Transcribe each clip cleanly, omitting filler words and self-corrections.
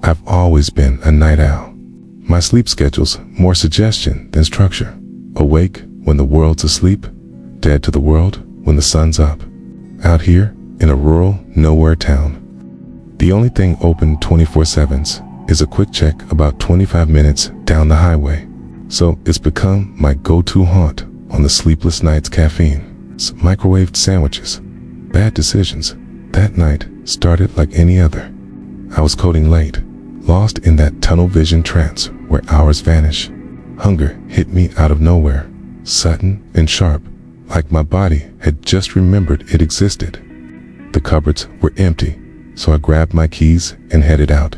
I've always been a night owl. My sleep schedule's more suggestion than structure. Awake when the world's asleep, dead to the world when the sun's up. Out here in a rural nowhere town, the only thing open 24/7 is a quick check about 25 minutes down the highway. So it's become my go-to haunt on the sleepless nights. Caffeine, microwaved sandwiches, bad decisions. That night started like any other. I was coding late, lost in that tunnel vision trance where hours vanish. Hunger hit me out of nowhere, sudden and sharp, like my body had just remembered it existed. The cupboards were empty, so I grabbed my keys and headed out.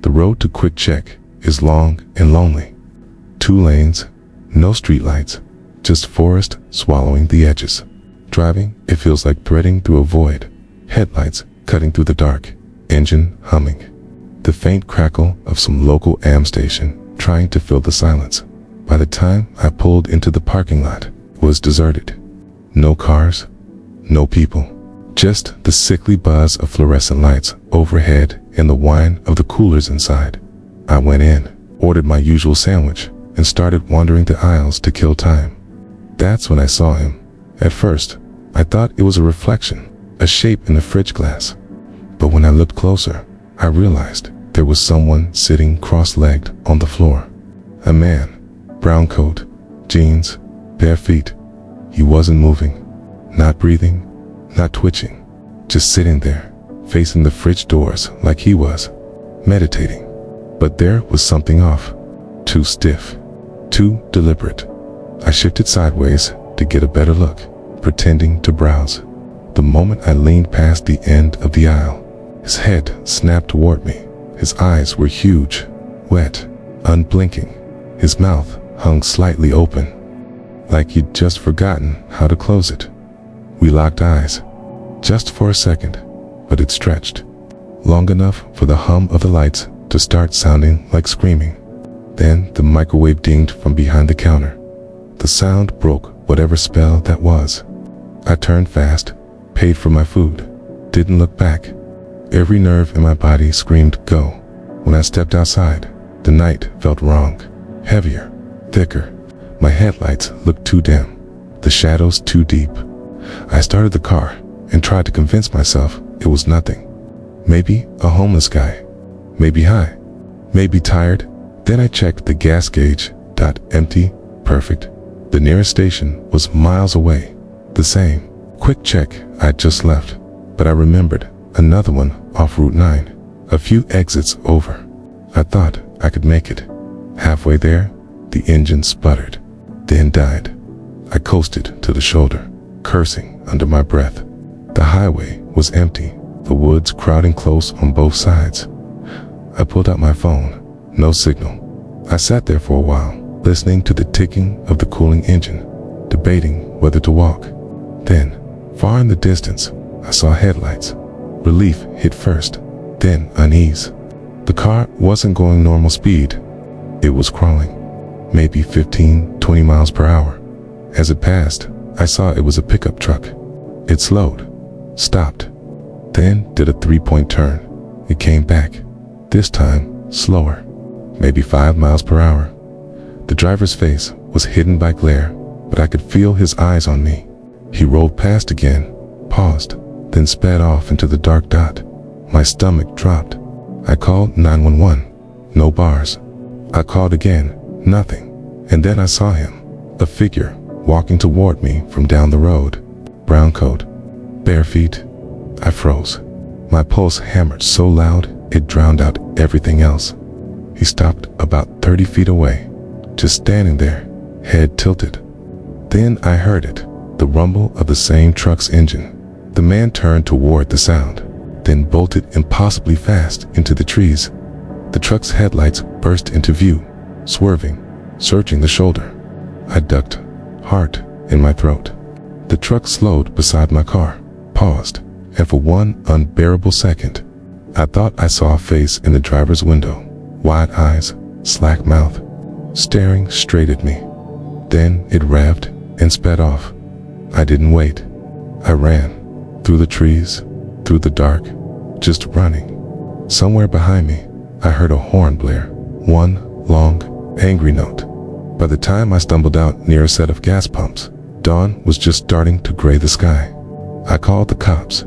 The road to Quick Check is long and lonely. 2 lanes, no streetlights, just forest swallowing the edges. Driving, it feels like threading through a void. Headlights cutting through the dark, engine humming. The faint crackle of some local AM station trying to fill the silence. By the time I pulled into the parking lot, it was deserted. No cars, no people. Just the sickly buzz of fluorescent lights overhead and the whine of the coolers inside. I went in, ordered my usual sandwich, and started wandering the aisles to kill time. That's when I saw him. At first, I thought it was a reflection, a shape in the fridge glass. But when I looked closer, I realized there was someone sitting cross-legged on the floor. A man, brown coat, jeans, bare feet. He wasn't moving, not breathing, not twitching, just sitting there, facing the fridge doors like he was, meditating. But there was something off. Too stiff, too deliberate. I shifted sideways to get a better look, pretending to browse. The moment I leaned past the end of the aisle, his head snapped toward me. His eyes were huge, wet, unblinking. His mouth hung slightly open, like he'd just forgotten how to close it. We locked eyes, just for a second, but it stretched, long enough for the hum of the lights to start sounding like screaming. Then the microwave dinged from behind the counter. The sound broke whatever spell that was. I turned fast, paid for my food, didn't look back. Every nerve in my body screamed go. When I stepped outside, the night felt wrong, heavier, thicker. My headlights looked too dim, the shadows too deep. I started the car and tried to convince myself it was nothing. Maybe a homeless guy, maybe high, maybe tired. Then I checked the gas gauge. Empty, perfect. The nearest station was miles away. The same Quick Check I'd just left, but I remembered another one off Route 9, a few exits over. I thought I could make it. Halfway there, the engine sputtered, then died. I coasted to the shoulder, cursing under my breath. The highway was empty, the woods crowding close on both sides. I pulled out my phone, no signal. I sat there for a while, listening to the ticking of the cooling engine, debating whether to walk. Then, far in the distance, I saw headlights. Relief hit first, then unease. The car wasn't going normal speed. It was crawling, maybe 15-20 miles per hour. As it passed, I saw it was a pickup truck. It slowed, stopped, then did a 3-point turn. It came back, this time slower, maybe 5 miles per hour. The driver's face was hidden by glare, but I could feel his eyes on me. He rolled past again, paused, then sped off into the dark dot. My stomach dropped. I called 911, no bars. I called again, nothing. And then I saw him, a figure, walking toward me from down the road. Brown coat, bare feet. I froze. My pulse hammered so loud it drowned out everything else. He stopped about 30 feet away, just standing there, head tilted. Then I heard it, the rumble of the same truck's engine. The man turned toward the sound, then bolted impossibly fast into the trees. The truck's headlights burst into view, swerving, searching the shoulder. I ducked, heart in my throat. The truck slowed beside my car, paused, and for one unbearable second, I thought I saw a face in the driver's window, wide eyes, slack mouth, staring straight at me. Then it revved and sped off. I didn't wait. I ran, through the trees, through the dark, just running. Somewhere behind me, I heard a horn blare, one long, angry note. By the time I stumbled out near a set of gas pumps, dawn was just starting to gray the sky. I called the cops.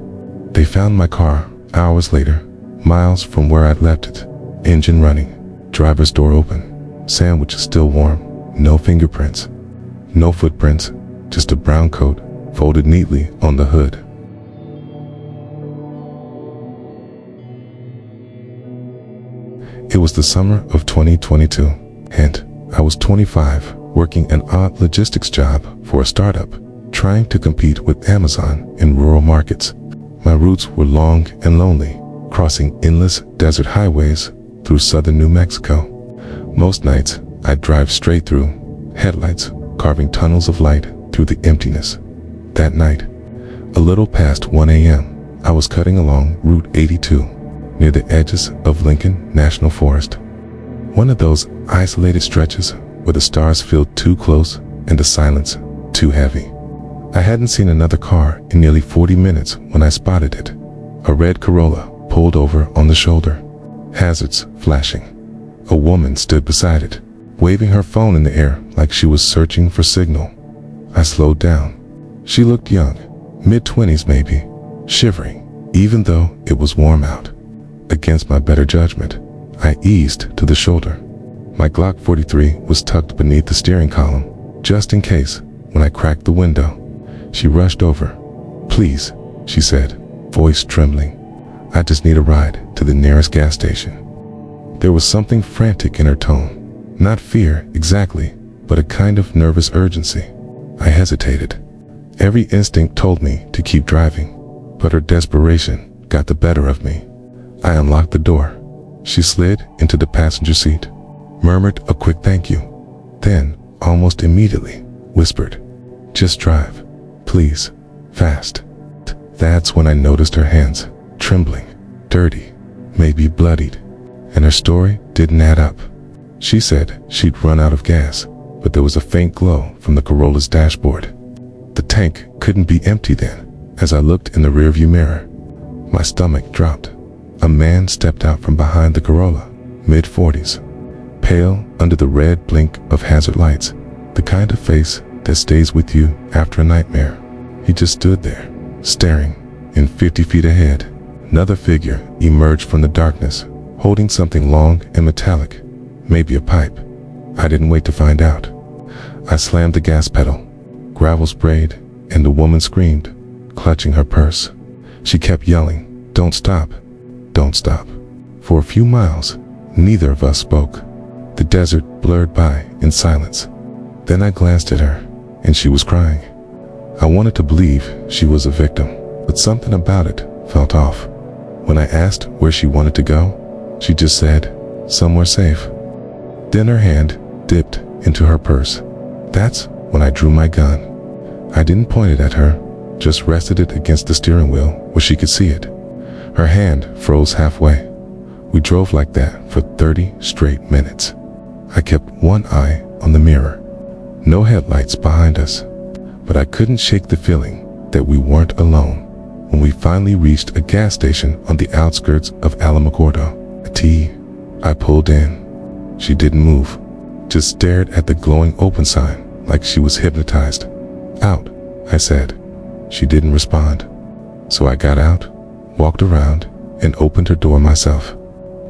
They found my car hours later, miles from where I'd left it. Engine running, driver's door open, sandwich still warm, no fingerprints, no footprints, just a brown coat folded neatly on the hood. It was the summer of 2022, and I was 25, working an odd logistics job for a startup, trying to compete with Amazon in rural markets. My routes were long and lonely, crossing endless desert highways through southern New Mexico. Most nights, I'd drive straight through, headlights carving tunnels of light through the emptiness. That night, a little past 1 a.m., I was cutting along Route 82 near the edges of Lincoln National Forest. One of those isolated stretches where the stars feel too close and the silence too heavy. I hadn't seen another car in nearly 40 minutes when I spotted it. A red Corolla pulled over on the shoulder, hazards flashing. A woman stood beside it, waving her phone in the air like she was searching for signal. I slowed down. She looked young, mid-20s maybe, shivering, even though it was warm out. Against my better judgment, I eased to the shoulder. My Glock 43 was tucked beneath the steering column, just in case. When I cracked the window, she rushed over. "Please," she said, voice trembling. "I just need a ride to the nearest gas station." There was something frantic in her tone. Not fear exactly, but a kind of nervous urgency. I hesitated. Every instinct told me to keep driving, but her desperation got the better of me. I unlocked the door. She slid into the passenger seat, murmured a quick thank you, then, almost immediately, whispered, "Just drive, please, fast." That's when I noticed her hands, trembling, dirty, maybe bloodied, and her story didn't add up. She said she'd run out of gas, but there was a faint glow from the Corolla's dashboard. The tank couldn't be empty then. As I looked in the rearview mirror, my stomach dropped. A man stepped out from behind the Corolla, mid-40s, pale under the red blink of hazard lights, the kind of face that stays with you after a nightmare. He just stood there, staring, and 50 feet ahead, another figure emerged from the darkness, holding something long and metallic, maybe a pipe. I didn't wait to find out. I slammed the gas pedal. Gravel sprayed, and the woman screamed, clutching her purse. She kept yelling, "Don't stop, don't stop." For a few miles, neither of us spoke. The desert blurred by in silence. Then I glanced at her, and she was crying. I wanted to believe she was a victim, but something about it felt off. When I asked where she wanted to go, she just said, "Somewhere safe." Then her hand dipped into her purse. That's when I drew my gun. I didn't point it at her, just rested it against the steering wheel where she could see it. Her hand froze halfway. We drove like that for 30 straight minutes. I kept one eye on the mirror. No headlights behind us, but I couldn't shake the feeling that we weren't alone. When we finally reached a gas station on the outskirts of Alamogordo, I pulled in. She didn't move, just stared at the glowing open sign like she was hypnotized. "Out," I said. She didn't respond. So I got out, walked around, and opened her door myself.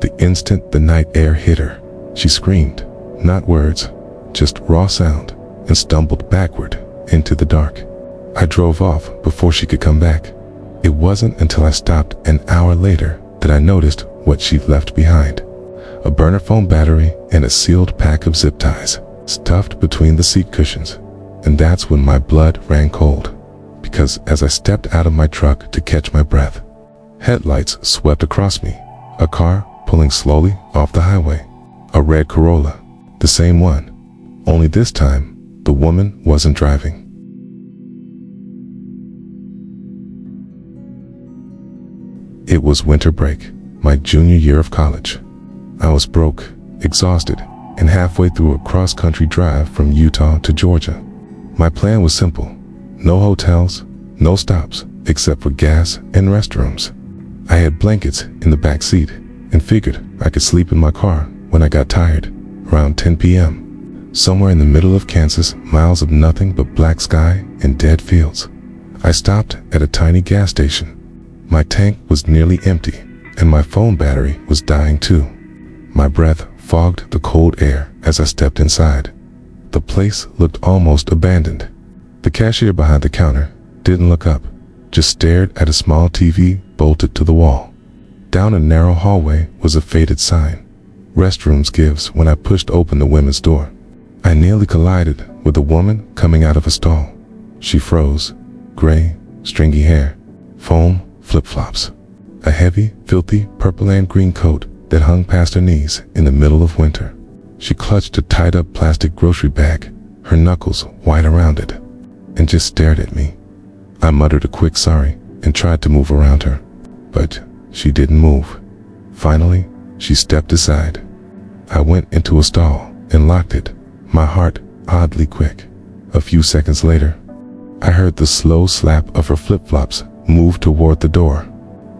The instant the night air hit her, she screamed, not words, just raw sound, and stumbled backward into the dark. I drove off before she could come back. It wasn't until I stopped an hour later that I noticed what she'd left behind. A burner phone battery and a sealed pack of zip ties, stuffed between the seat cushions. And that's when my blood ran cold, because as I stepped out of my truck to catch my breath, headlights swept across me, a car pulling slowly off the highway. A red Corolla, the same one, only this time, the woman wasn't driving. It was winter break, my junior year of college. I was broke, exhausted, and halfway through a cross-country drive from Utah to Georgia. My plan was simple. No hotels, no stops, except for gas and restrooms. I had blankets in the back seat, and figured I could sleep in my car when I got tired. Around 10 p.m., somewhere in the middle of Kansas, miles of nothing but black sky and dead fields, I stopped at a tiny gas station. My tank was nearly empty, and my phone battery was dying too. My breath fogged the cold air as I stepped inside. The place looked almost abandoned. The cashier behind the counter didn't look up, just stared at a small TV bolted to the wall. Down a narrow hallway was a faded sign, "Restrooms gives." When I pushed open the women's door, I nearly collided with a woman coming out of a stall. She froze, gray, stringy hair, foam flip-flops, a heavy, filthy purple and green coat that hung past her knees in the middle of winter. She clutched a tied-up plastic grocery bag, her knuckles white around it, and just stared at me. I muttered a quick sorry and tried to move around her, but she didn't move. Finally, she stepped aside. I went into a stall and locked it, my heart oddly quick. A few seconds later, I heard the slow slap of her flip-flops move toward the door.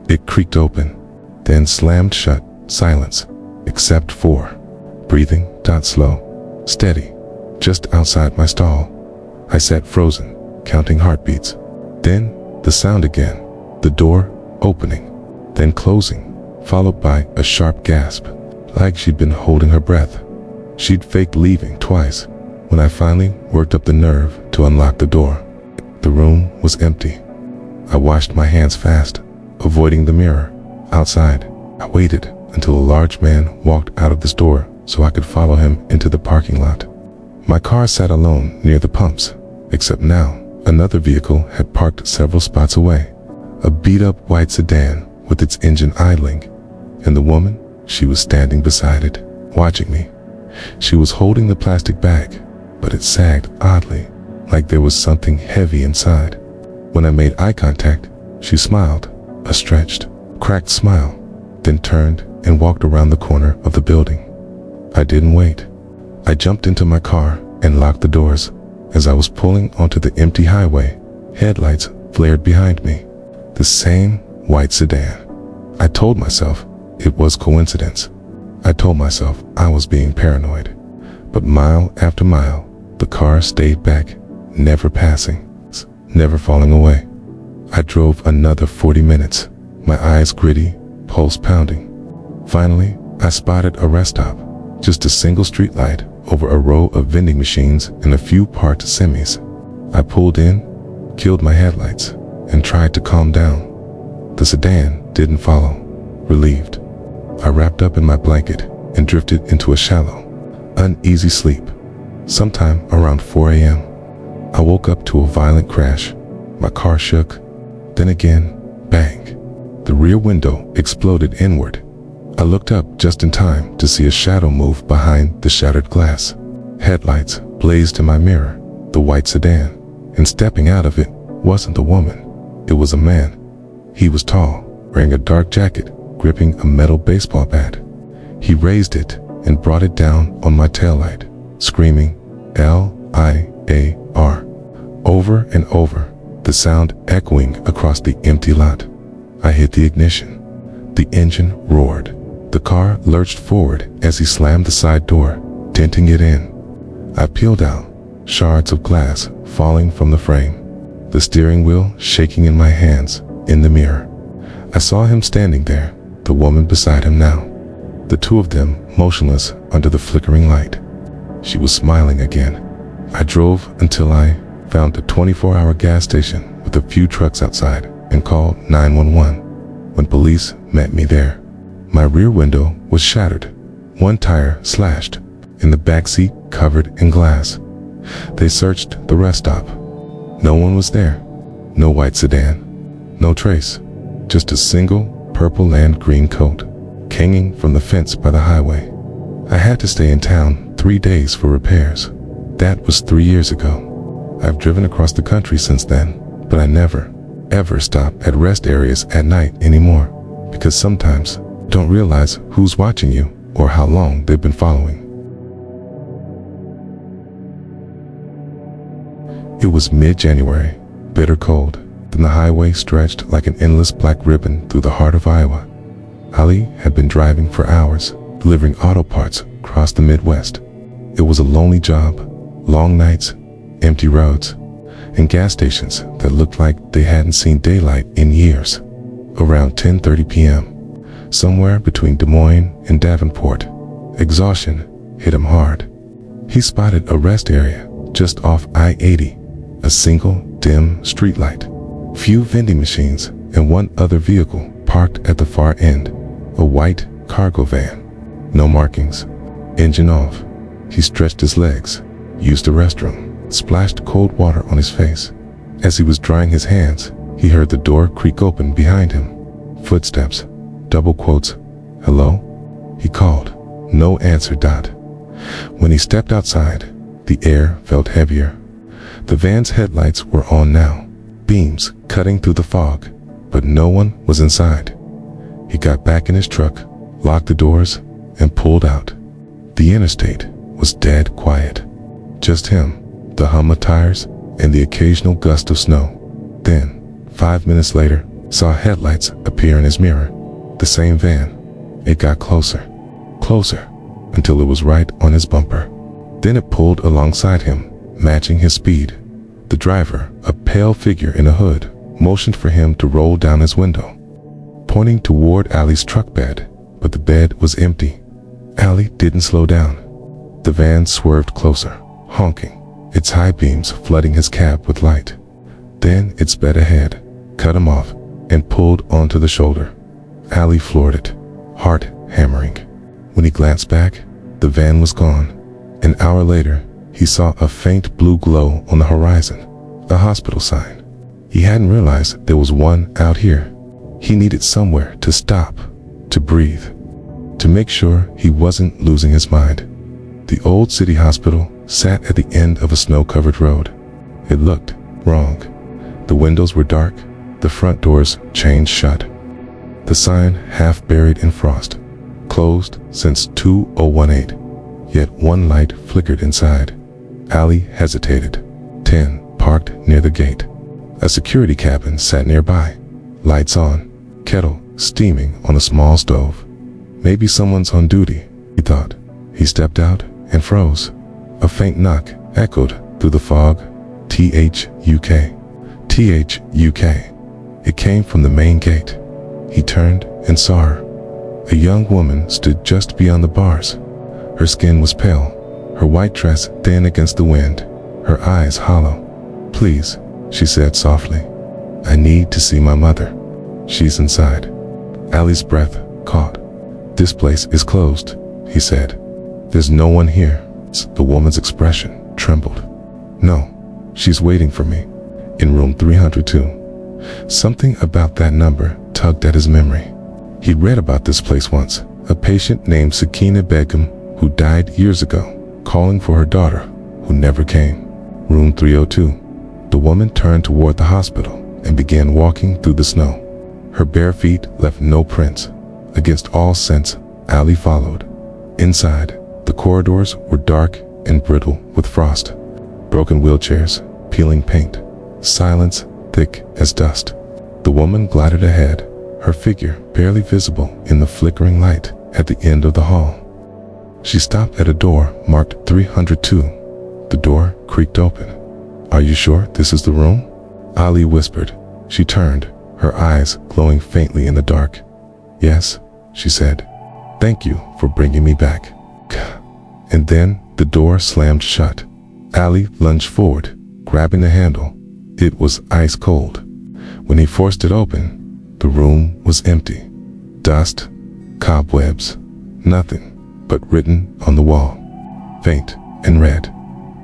It creaked open, then slammed shut. Silence, except for breathing, slow, steady, just outside my stall. I sat frozen, counting heartbeats. Then the sound again, the door opening, then closing, followed by a sharp gasp, like she'd been holding her breath. She'd faked leaving twice. When I finally worked up the nerve to unlock the door, the room was empty. I washed my hands fast, avoiding the mirror. Outside, I waited until a large man walked out of the store so I could follow him into the parking lot. My car sat alone near the pumps, except now another vehicle had parked several spots away. A beat-up white sedan with its engine idling, and the woman, she was standing beside it, watching me. She was holding the plastic bag, but it sagged oddly, like there was something heavy inside. When I made eye contact, she smiled, a stretched, cracked smile, then turned and walked around the corner of the building. I didn't wait. I jumped into my car and locked the doors. As I was pulling onto the empty highway, headlights flared behind me. The same white sedan. I told myself it was coincidence. I told myself I was being paranoid. But mile after mile, the car stayed back, never passing, never falling away. I drove another 40 minutes, my eyes gritty, pulse pounding. Finally, I spotted a rest stop, just a single street light over a row of vending machines and a few parked semis. I pulled in, killed my headlights, and tried to calm down. The sedan didn't follow. Relieved, I wrapped up in my blanket and drifted into a shallow, uneasy sleep. Sometime around 4 a.m., I woke up to a violent crash. My car shook, then again, bang. The rear window exploded inward. I looked up just in time to see a shadow move behind the shattered glass. Headlights blazed in my mirror, the white sedan, and stepping out of it wasn't a woman, it was a man. He was tall, wearing a dark jacket, gripping a metal baseball bat. He raised it and brought it down on my taillight, screaming, "L-I-A-R," over and over, the sound echoing across the empty lot. I hit the ignition. The engine roared. The car lurched forward as he slammed the side door, denting it in. I peeled out, shards of glass falling from the frame, the steering wheel shaking in my hands. In the mirror, I saw him standing there, the woman beside him now, the two of them motionless under the flickering light. She was smiling again. I drove until I found a 24-hour gas station with a few trucks outside and called 911. When police met me there, my rear window was shattered, one tire slashed, and the back seat covered in glass. They searched the rest stop. No one was there. No white sedan. No trace. Just a single purple and green coat, hanging from the fence by the highway. I had to stay in town 3 days for repairs. That was 3 years ago. I've driven across the country since then, but I never, ever stop at rest areas at night anymore, because sometimes you don't realize who's watching you or how long they've been following. It was mid-January, bitter cold. Then the highway stretched like an endless black ribbon through the heart of Iowa. Ali had been driving for hours, delivering auto parts across the Midwest. It was a lonely job, long nights, empty roads, and gas stations that looked like they hadn't seen daylight in years. Around 10:30 p.m., somewhere between Des Moines and Davenport, exhaustion hit him hard. He spotted a rest area just off I-80, a single dim streetlight, few vending machines, and one other vehicle parked at the far end, a white cargo van. No markings, engine off. He stretched his legs, used the restroom, splashed cold water on his face. As he was drying his hands, he heard the door creak open behind him. Footsteps, double quotes, "Hello?" He called. No answer. When he stepped outside, the air felt heavier. The van's headlights were on now, beams cutting through the fog, but no one was inside. He got back in his truck, locked the doors, and pulled out. The interstate was dead quiet. Just him, the hum of tires, and the occasional gust of snow. Then, 5 minutes later, saw headlights appear in his mirror. The same van. It got closer, until it was right on his bumper. Then it pulled alongside him, matching his speed. The driver, a pale figure in a hood, motioned for him to roll down his window, pointing toward Ali's truck bed, but the bed was empty. Ali didn't slow down. The van swerved closer, honking, its high beams flooding his cab with light. Then it sped ahead, cut him off, and pulled onto the shoulder. Ali floored it, heart hammering. When he glanced back, the van was gone. An hour later, he saw a faint blue glow on the horizon, a hospital sign. He hadn't realized there was one out here. He needed somewhere to stop, to breathe, to make sure he wasn't losing his mind. The old city hospital sat at the end of a snow-covered road. It looked wrong. The windows were dark, the front doors chained shut. The sign half buried in frost, closed since 2018. Yet one light flickered inside. Ali hesitated. 10 parked near the gate. A security cabin sat nearby, lights on, kettle steaming on a small stove. Maybe someone's on duty, he thought. He stepped out and froze. A faint knock echoed through the fog. THUK. THUK. It came from the main gate. He turned and saw her. A young woman stood just beyond the bars. Her skin was pale, her white dress thin against the wind, her eyes hollow. "Please," she said softly. "I need to see my mother. She's inside." Ali's breath caught. "This place is closed," he said. "There's no one here." The woman's expression trembled. "No, she's waiting for me, in room 302. Something about that number tugged at his memory. He'd read about this place once, a patient named Sakina Begum who died years ago, calling for her daughter, who never came. Room 302. The woman turned toward the hospital and began walking through the snow. Her bare feet left no prints. Against all sense, Ali followed. Inside, the corridors were dark and brittle with frost. Broken wheelchairs, peeling paint, silence thick as dust. The woman glided ahead, her figure barely visible in the flickering light at the end of the hall. She stopped at a door marked 302. The door creaked open. "Are you sure this is the room?" Ali whispered. She turned, her eyes glowing faintly in the dark. "Yes," she said. "Thank you for bringing me back." And then the door slammed shut. Ali lunged forward, grabbing the handle. It was ice cold. When he forced it open, the room was empty. Dust, cobwebs, nothing but written on the wall, faint and red.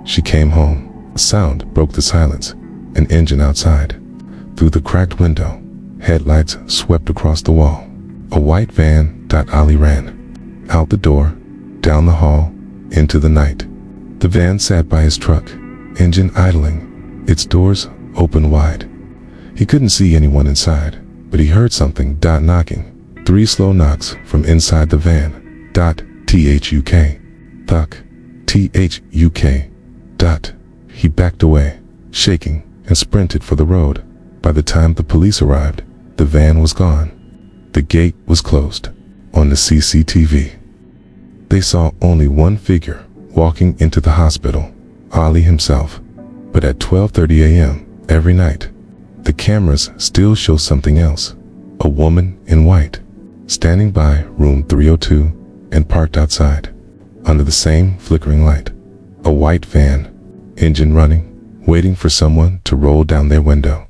She came home. A sound broke the silence, an engine outside. Through the cracked window, headlights swept across the wall. A white van. Ali ran. Out the door, down the hall, into the night. The van sat by his truck, engine idling, its doors open wide. He couldn't see anyone inside, but he heard something knocking. 3 slow knocks from inside the van. THUK. Thuk. THUK. He backed away, shaking, and sprinted for the road. By the time the police arrived, the van was gone. The gate was closed. on the CCTV. They saw only one figure walking into the hospital, Ali himself. But at 12:30 a.m. every night, the cameras still show something else. A woman in white, standing by room 302 and parked outside, under the same flickering light. A white van, engine running, waiting for someone to roll down their window.